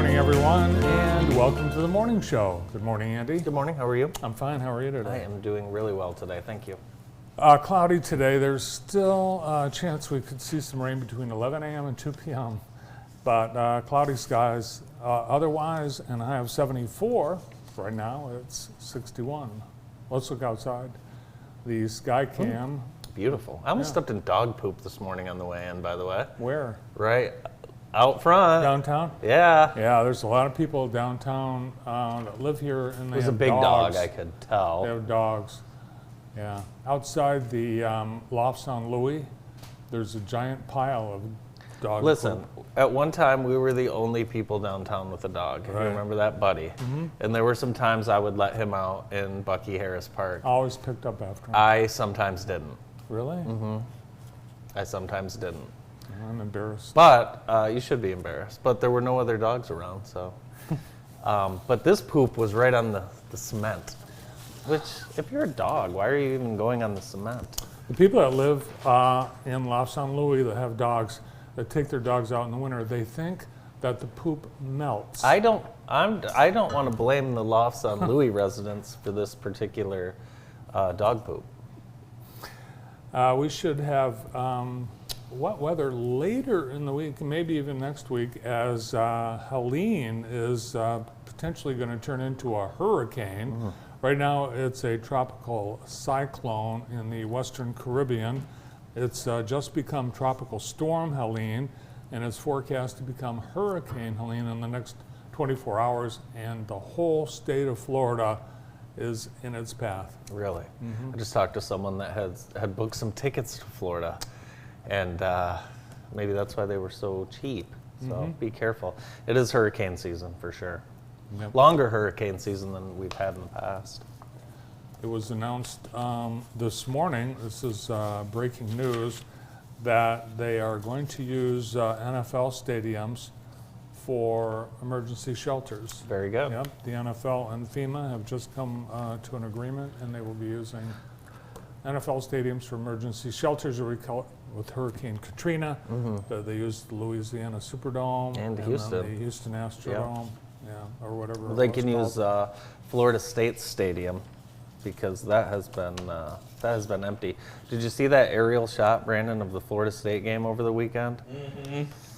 morning, everyone, and welcome to the morning show. Good morning, Andy. Good morning. How are you? I'm fine. How are you today? I am doing really well today. Thank you. Cloudy today. There's still a chance we could see some rain between 11 a.m. and 2 p.m., but cloudy skies otherwise, and I have 74. Right now, it's 61. Let's look outside. The sky cam. Beautiful. I almost stepped in dog poop this morning on the way in, by the way. Where? Right out front. Downtown? Yeah. Yeah, there's a lot of people downtown that live here, and they It was a have big dogs. dog, I could tell. They have dogs. Yeah. Outside the lofts on Louis, there's a giant pile of dog Listen, poop. at one time we were the only people downtown with a dog. Right. You remember that, Buddy? Mm-hmm. And there were some times I would let him out in Bucky Harris Park. Always picked up after him. I sometimes didn't. Really? Mm-hmm. I sometimes didn't. I'm embarrassed. But you should be embarrassed. But there were no other dogs around, so. But this poop was right on the cement. Which, if you're a dog, why are you even going on the cement? The people that live in Lofts on Louis that have dogs, that take their dogs out in the winter, they think that the poop melts. I don't want to blame the Lofts on Louis residents for this particular dog poop. We should have wet weather later in the week, maybe even next week, as Helene is potentially going to turn into a hurricane. Mm-hmm. Right now, it's a tropical cyclone in the Western Caribbean. It's just become Tropical Storm Helene, and it's forecast to become Hurricane Helene in the next 24 hours, and the whole state of Florida is in its path. Really? Mm-hmm. I just talked to someone that had booked some tickets to Florida, and maybe that's why they were so cheap. So be careful. It is hurricane season for sure. Yep. Longer hurricane season than we've had in the past. It was announced this morning, this is breaking news, that they are going to use NFL stadiums for emergency shelters. Very good. Yep, the NFL and FEMA have just come to an agreement, and they will be using NFL stadiums for emergency shelters. With Hurricane Katrina, they used the Louisiana Superdome And then Houston. the Houston Astrodome, or whatever. Well, it they was can use called. Florida State Stadium because that has been empty. Did you see that aerial shot, Brandon, of the Florida State game over the weekend?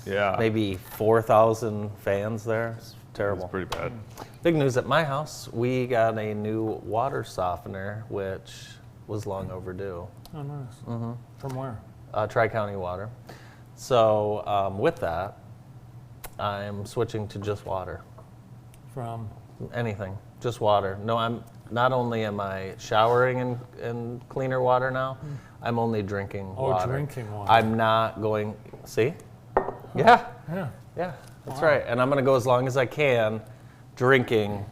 Yeah, Maybe 4,000 fans there. It's terrible. That's pretty bad. Big news at my house. We got a new water softener, which was long overdue. Oh, nice. From where? Tri-County Water. So with that, I'm switching to just water. From? Anything, just water. No, I'm not only am I showering in cleaner water now, I'm only drinking water. Drinking water. I'm not going. See? Yeah, Yeah. that's Wow. right. And I'm going to go as long as I can, drinking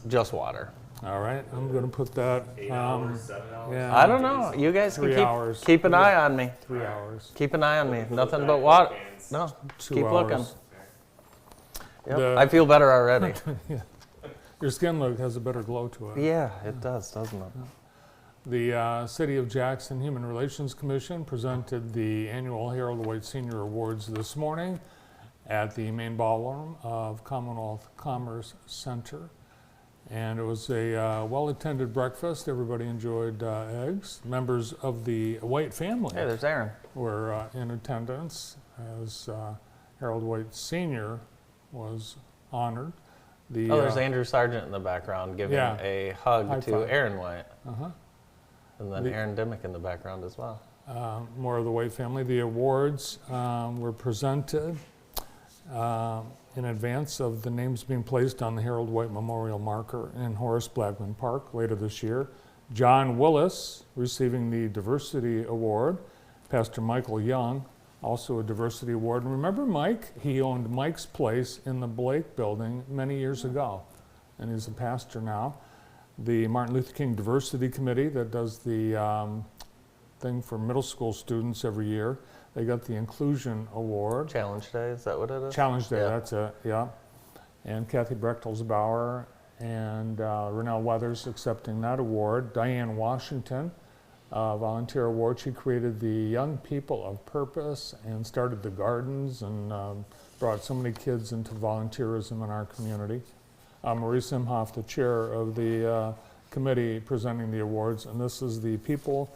just water. All right, I'm going to put that. 8 hours, 7 hours? Yeah. I don't know. You guys can 3 hours. keep an eye on me. 3 hours. Keep an eye on me. Nothing but water. No, 2 keep hours. looking. Yep. The- I feel better already. Your skin look has a better glow to it. Yeah, it does, doesn't it? The City of Jackson Human Relations Commission presented the annual Harold White Senior Awards this morning at the main ballroom of Commonwealth Commerce Center. And it was a well-attended breakfast. Everybody enjoyed eggs. Members of the White family Hey, there's Aaron. were in attendance as Harold White Sr. was honored. There's Andrew Sargent in the background giving Yeah. a hug High to five. Aaron White. Uh-huh. And then Aaron Dimmick in the background as well. More of the White family. The awards were presented in advance of the names being placed on the Harold White Memorial Marker in Horace Blackman Park later this year. John Willis receiving the Diversity Award. Pastor Michael Young, also a Diversity Award. And remember Mike? He owned Mike's Place in the Blake Building many years ago, and he's a pastor now. The Martin Luther King Diversity Committee that does the thing for middle school students every year, they got the Inclusion Award. Challenge Day, is that what it is? Challenge Day, Yeah. that's it, yeah. And Kathy Brechtelsbauer and Renell Weathers accepting that award. Diane Washington volunteer award. She created the Young People of Purpose and started the gardens and brought so many kids into volunteerism in our community. Maurice Imhoff, the chair of the committee presenting the awards, and this is the people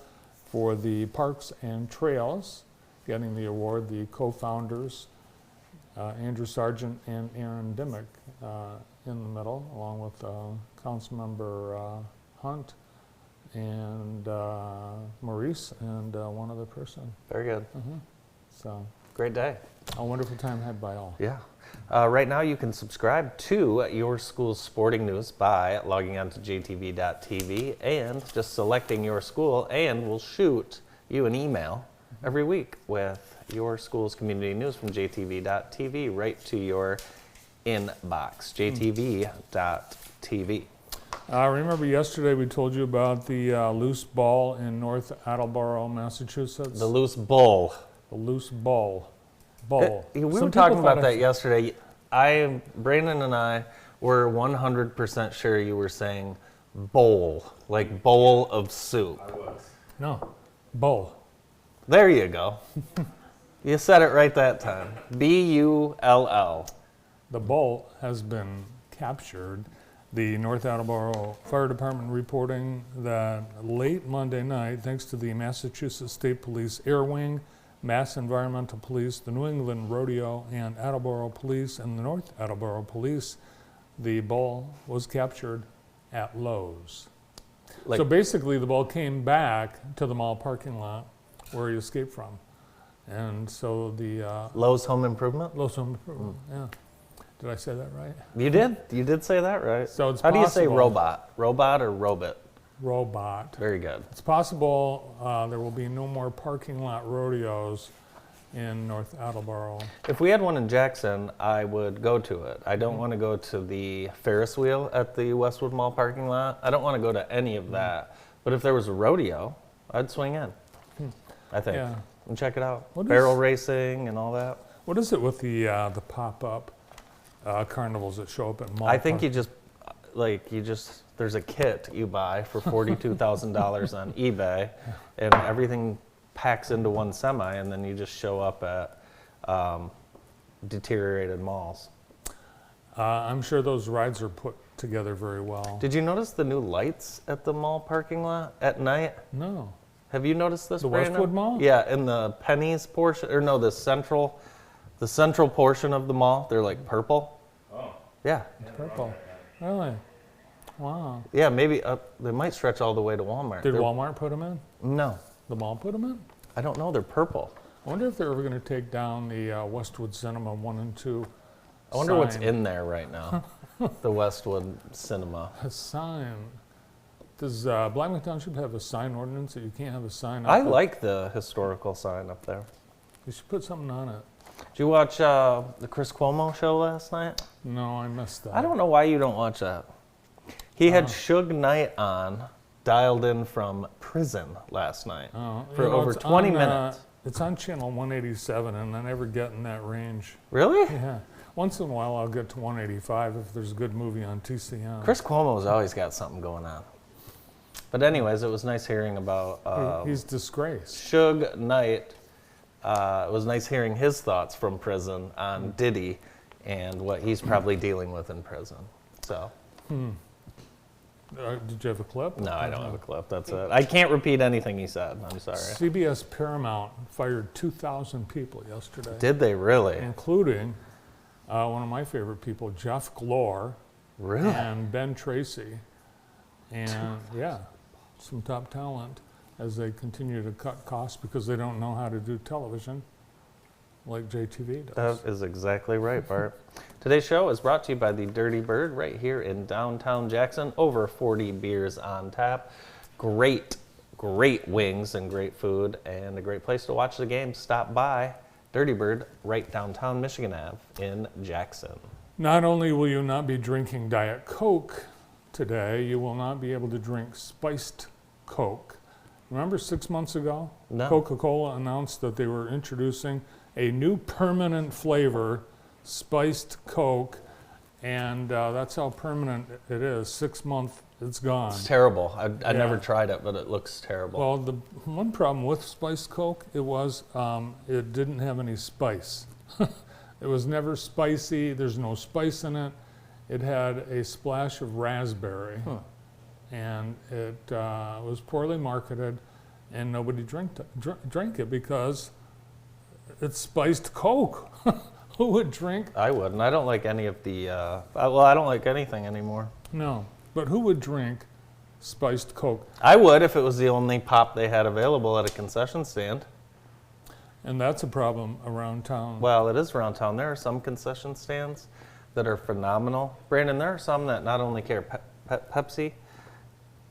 for the Parks and Trails getting the award, the co-founders, Andrew Sargent and Aaron Dimmick in the middle, along with Councilmember Hunt and Maurice and one other person. Very good. So Great day. a wonderful time had by all. Yeah. Right now, you can subscribe to your school's sporting news by logging on to jtv.tv and just selecting your school, and we'll shoot you an email every week with your school's community news from jtv.tv right to your inbox, jtv.tv. Remember yesterday we told you about the loose ball in North Attleboro, Massachusetts? The loose bull. The loose ball. Ball. We Some were people talking thought about that yesterday. Brandon and I were 100% sure you were saying bowl, like bowl of soup. No, bowl. There you go. You said it right that time. B-U-L-L. The bowl has been captured. The North Attleboro Fire Department reporting that late Monday night, thanks to the Massachusetts State Police Air Wing, Mass Environmental Police, the New England Rodeo, and Attleboro Police, and the North Attleboro Police, the ball was captured at Lowe's. Like- So basically, the ball came back to the mall parking lot where he escaped from. And so the Lowe's Home Improvement? Lowe's Home Improvement, yeah. Did I say that right? You did? You did say that right. So it's How do you say possible- robot? Robot or robot? Robot. Very good. It's possible there will be no more parking lot rodeos in North Attleboro. If we had one in Jackson, I would go to it. I don't want to go to the Ferris wheel at the Westwood Mall parking lot. I don't want to go to any of that. But if there was a rodeo, I'd swing in. I think. Yeah. And check it out. What Barrel is- racing and all that. What is it with the pop-up carnivals that show up at mall? I think there's a kit you buy for $42,000 on eBay, and everything packs into one semi, and then you just show up at deteriorated malls. I'm sure those rides are put together very well. Did you notice the new lights at the mall parking lot at night? No. Have you noticed this, The Brandon? Westwood Mall? Yeah, in the Pennies portion, or no, the central portion of the mall, they're like purple. Oh. Yeah, Purple. Really? Wow. yeah, maybe they might stretch all the way to Walmart. Did They're- Walmart put them in? No, The mall put them in? I don't know. They're purple. I wonder if they're ever going to take down the Westwood Cinema 1 and 2 I wonder what's sign. in there right now. The Westwood Cinema. A sign. Does Blackman Township have a sign ordinance that you can't have a sign up? I like the historical sign up there. You should put something on it. Did you watch the Chris Cuomo show last night? No, I missed that. I don't know why you don't watch that. He had Suge Knight on, dialed in from prison last night Oh, for you know, over it's 20 on, minutes. It's on channel 187, and I never get in that range. Really? Yeah. Once in a while, I'll get to 185 if there's a good movie on TCM. Chris Cuomo's always got something going on. But anyways, it was nice hearing about He's disgraced. Suge Knight. It was nice hearing his thoughts from prison on Diddy and what he's probably dealing with in prison. So, Did you have a clip? no, I don't have a clip. That's it. I can't repeat anything he said. I'm sorry. CBS Paramount fired 2,000 people yesterday, Did they really? including one of my favorite people, Jeff Glor, Really? and Ben Tracy, and yeah, some top talent as they continue to cut costs because they don't know how to do television like JTV does. That is exactly right, Bart. Today's show is brought to you by the Dirty Bird right here in downtown Jackson. Over 40 beers on tap. Great, great wings and great food and a great place to watch the game. Stop by Dirty Bird right downtown Michigan Ave in Jackson. Not only will you not be drinking Diet Coke today, you will not be able to drink spiced Coke. Remember 6 months ago? No. Coca-Cola announced that they were introducing a new permanent flavor, spiced Coke, and that's how permanent it is, 6-month It's gone. It's terrible. I never Yeah. tried it, but it looks terrible. Well, the one problem with spiced Coke, it didn't have any spice. It was never spicy. There's no spice in it. It had a splash of raspberry, and it was poorly marketed, and nobody drank it because it's spiced Coke. Who would drink? I wouldn't. I don't like any of the. I don't like anything anymore. No, but who would drink spiced Coke? I would if it was the only pop they had available at a concession stand. And that's a problem around town. Well, it is around town. There are some concession stands that are phenomenal. Brandon, there are some that not only carry Pepsi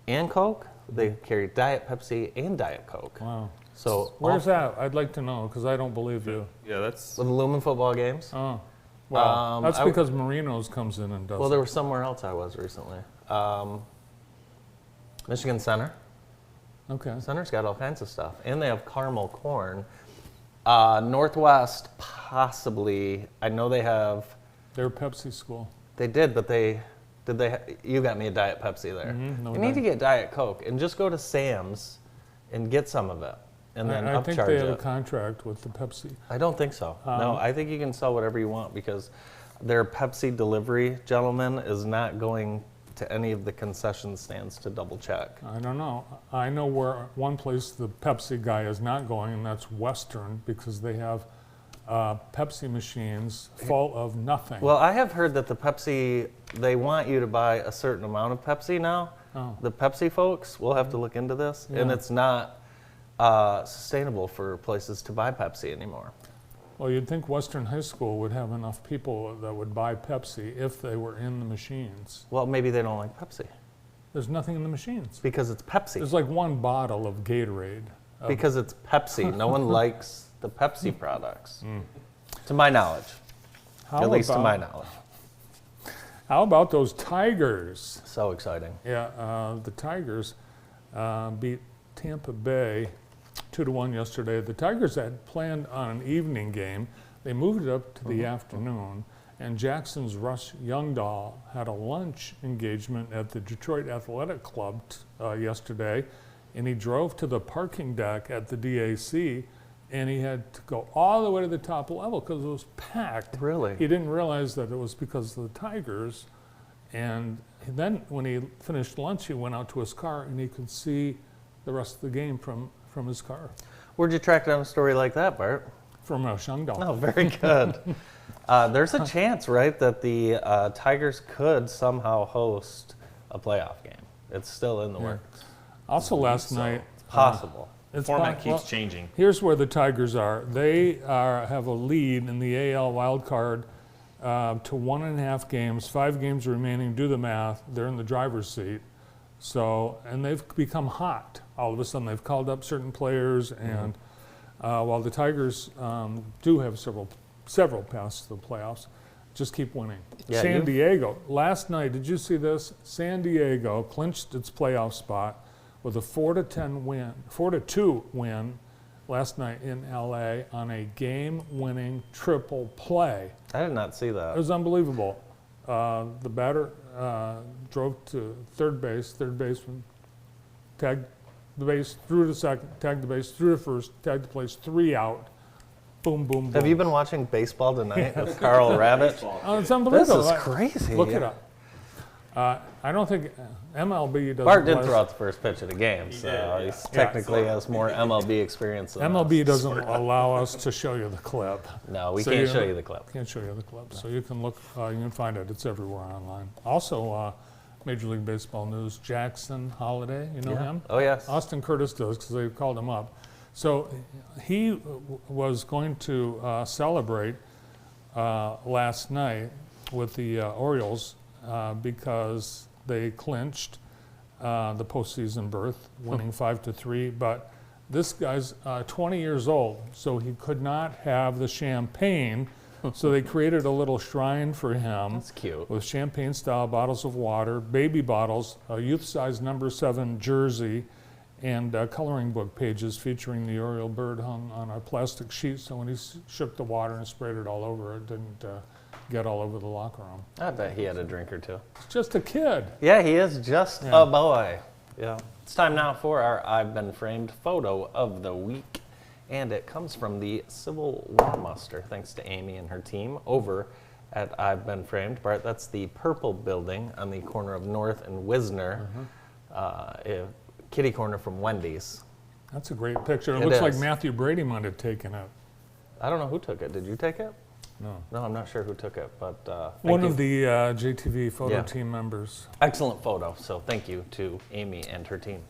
and Coke, they carry Diet Pepsi and Diet Coke. Wow. So Where's that? I'd like to know because I don't believe you. Yeah, that's with the Lumen football games? Oh, well, that's I- because Marinos comes in and does Well, it. there was somewhere else I was recently. Michigan Center. Okay. Center's got all kinds of stuff, and they have caramel corn. Northwest, possibly. I know they have. They're Pepsi school. They did, but you got me a Diet Pepsi there. No you need to doubt. get Diet Coke and just go to Sam's and get some of it, and then I think upcharge they have a it. contract with the Pepsi. I don't think so. No, I think you can sell whatever you want because their Pepsi delivery gentleman is not going to any of the concession stands to double check. I don't know. I know where one place the Pepsi guy is not going, and that's Western, because they have Pepsi machines full of nothing. Well, I have heard that the Pepsi, they want you to buy a certain amount of Pepsi now. Oh. The Pepsi folks, we'll have to look into this, and Yeah. it's not sustainable for places to buy Pepsi anymore. Well, you'd think Western High School would have enough people that would buy Pepsi if they were in the machines. Well, maybe they don't like Pepsi There's nothing in the machines. because it's Pepsi. There's like one bottle of Gatorade. Because it's Pepsi. No one likes the Pepsi products, Mm. to my knowledge. How At least to about- my knowledge. How about those Tigers? So exciting. Yeah, the Tigers beat Tampa Bay 2-1 yesterday. The Tigers had planned on an evening game. They moved it up to the afternoon, and Jackson's Russ Youngdahl had a lunch engagement at the Detroit Athletic Club yesterday, and he drove to the parking deck at the DAC, and he had to go all the way to the top level because it was packed. Really? He didn't realize that it was because of the Tigers. And then when he finished lunch, he went out to his car and he could see the rest of the game from his car, Where'd you track down a story like that, Bart? from Russ Youngdahl. Oh, very good. There's a chance, right, that the Tigers could somehow host a playoff game. It's still in the Yeah. works. Also last night, It's possible. it's format po- keeps well, changing. Here's where the Tigers are. They have a lead in the AL wild card to 1.5 games, 5 games remaining. Do the math. They're in the driver's seat. So, and they've become hot. All of a sudden, they've called up certain players, and while the Tigers do have several paths to the playoffs, just keep winning. Yeah, San you've- Diego, last night, did you see this? San Diego clinched its playoff spot with a 4-2 win last night in LA on a game-winning triple play. I did not see It that. was unbelievable. The batter drove to third baseman tagged the base, threw to second, tagged the base, threw to first, tagged the place, 3 out. Boom, boom, boom. Have you been watching Baseball Tonight with Carl Rabbit? Oh, it's This unbelievable. is crazy. Look it up. I don't think MLB doesn't. Bart did bless- throw out the first pitch of the game, so did, he yeah. technically has more MLB experience than MLB us. doesn't allow us to show you the clip. No, we So can't you- show you the clip. Can't show you the clip, so you can look. You can find it. It's everywhere online. Also, Major League Baseball news: Jackson Holiday. You know Yeah. him? Oh, yes. Austin Curtis does because they called him up. So he was going to celebrate last night with the Orioles because they clinched the postseason berth, winning 5-3. But this guy's 20 years old, so he could not have the champagne. So they created a little shrine for him That's cute. with champagne-style bottles of water, baby bottles, a youth-size number 7 jersey, and coloring book pages featuring the Oriole bird hung on a plastic sheet. So when he shook the water and sprayed it all over, it get all over the locker room. I bet he had a drink or two. He's just a kid. Yeah, he is just Yeah. a boy. Yeah. It's time now for our I've Been Framed photo of the week. And it comes from the Civil War Muster, thanks to Amy and her team over at I've Been Framed. Bart, that's the purple building on the corner of North and Wisner, kitty corner from Wendy's. That's a great picture. It It looks like is. Matthew Brady might have taken it. I don't know who took it. Did you take it? No. No, I'm not sure who took it, but One thank you. of the JTV photo Yeah. team members. Excellent photo, so thank you to Amy and her team.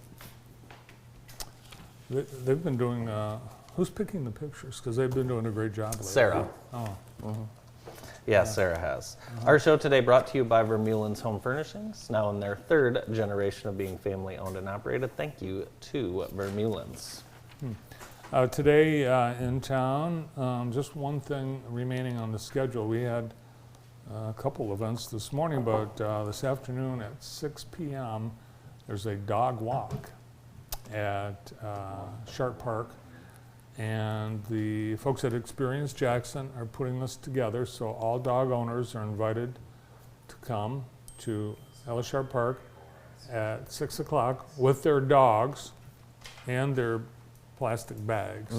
They've been doing, who's picking the pictures? Because they've been doing a great job lately. Sarah. Oh, Yeah, Sarah has. Our show today brought to you by Vermeulen's Home Furnishings, now in their third generation of being family owned and operated. Thank you to Vermeulen's. today in town, just one thing remaining on the schedule. We had a couple events this morning, but this afternoon at 6 p.m. there's a dog walk at Sharp Park. And the folks at Experience Jackson are putting this together, so all dog owners are invited to come to Ellis Sharp Park at 6 o'clock with their dogs and their plastic bags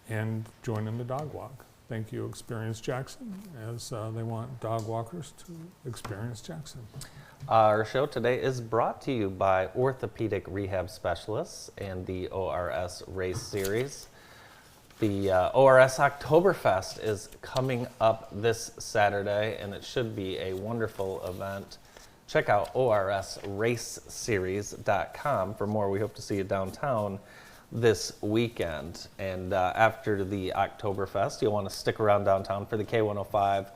and join in the dog walk. Thank you, Experience Jackson, as they want dog walkers to experience Jackson. Our show today is brought to you by Orthopedic Rehab Specialists and the ORS Race Series. The ORS Oktoberfest is coming up this Saturday, and it should be a wonderful event. Check out orsraceseries.com for more. We hope to see you downtown this weekend. And after the Oktoberfest, you'll want to stick around downtown for the K105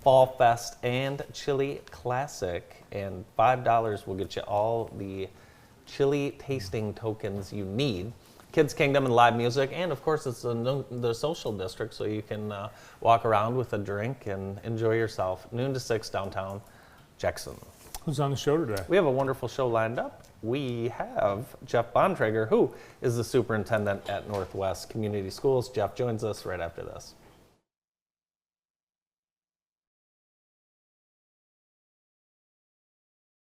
Fall Fest and Chili Classic. And $5 will get you all the chili tasting tokens you need. Kids Kingdom and live music, and of course it's the social district, so you can walk around with a drink and enjoy yourself. Noon to 6 downtown Jackson. Who's on the show today? We have a wonderful show lined up. We have Jeff Bontrager, who is the superintendent at Northwest Community Schools. Jeff joins us right after this.